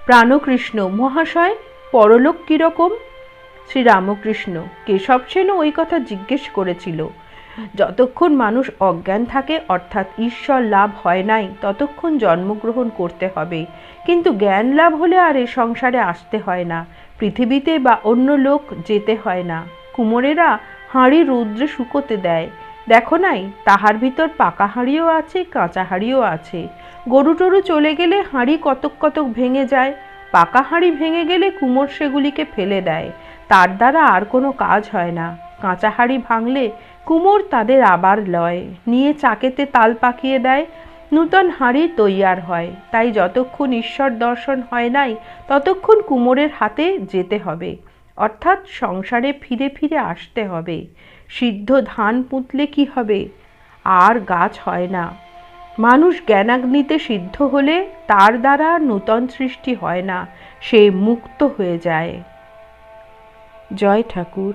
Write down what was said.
প্রাণকৃষ্ণ মহাশয়, পরলোক কিরকম? শ্রীরামকৃষ্ণ, কেশব সেনও ওই কথা জিজ্ঞেস করেছিল। যতক্ষণ মানুষ অজ্ঞান থাকে, অর্থাৎ ঈশ্বর লাভ হয় নাই, ততক্ষণ জন্মগ্রহণ করতে হবে। কিন্তু জ্ঞান লাভ হলে আর এ সংসারে আসতে হয় না, পৃথিবীতে বা অন্য লোক যেতে হয় না। কুমোরেরা হাঁড়ি রৌদ্রে শুকোতে দেয়, দেখো নাই? তাহার ভিতর পাকা হাঁড়িও আছে, কাঁচা হাঁড়িও আছে। গরু টরু চলে গেলে হাঁড়ি কতক কতক ভেঙে যায়। পাকা হাঁড়ি ভেঙে গেলে কুমোর সেগুলিকে ফেলে দেয়, তার দ্বারা আর কোনো কাজ হয় না। কাঁচা হাঁড়ি ভাঙলে কুমোর তাদের আবার লয়, নিয়ে চাকেতে তাল পাকিয়ে দেয়, নূতন হাঁড়ি তৈয়ার হয়। তাই যতক্ষণ ঈশ্বর দর্শন হয় নাই, ততক্ষণ কুমোরের হাতে যেতে হবে, অর্থাৎ সংসারে ফিরে ফিরে আসতে হবে। সিদ্ধ ধান পুঁতলে কি হবে? আর গাছ হয় না। মানুষ জ্ঞানাগ্নিতে সিদ্ধ হলে তার দ্বারা নূতন সৃষ্টি হয় না, সে মুক্ত হয়ে যায়। জয় ঠাকুর।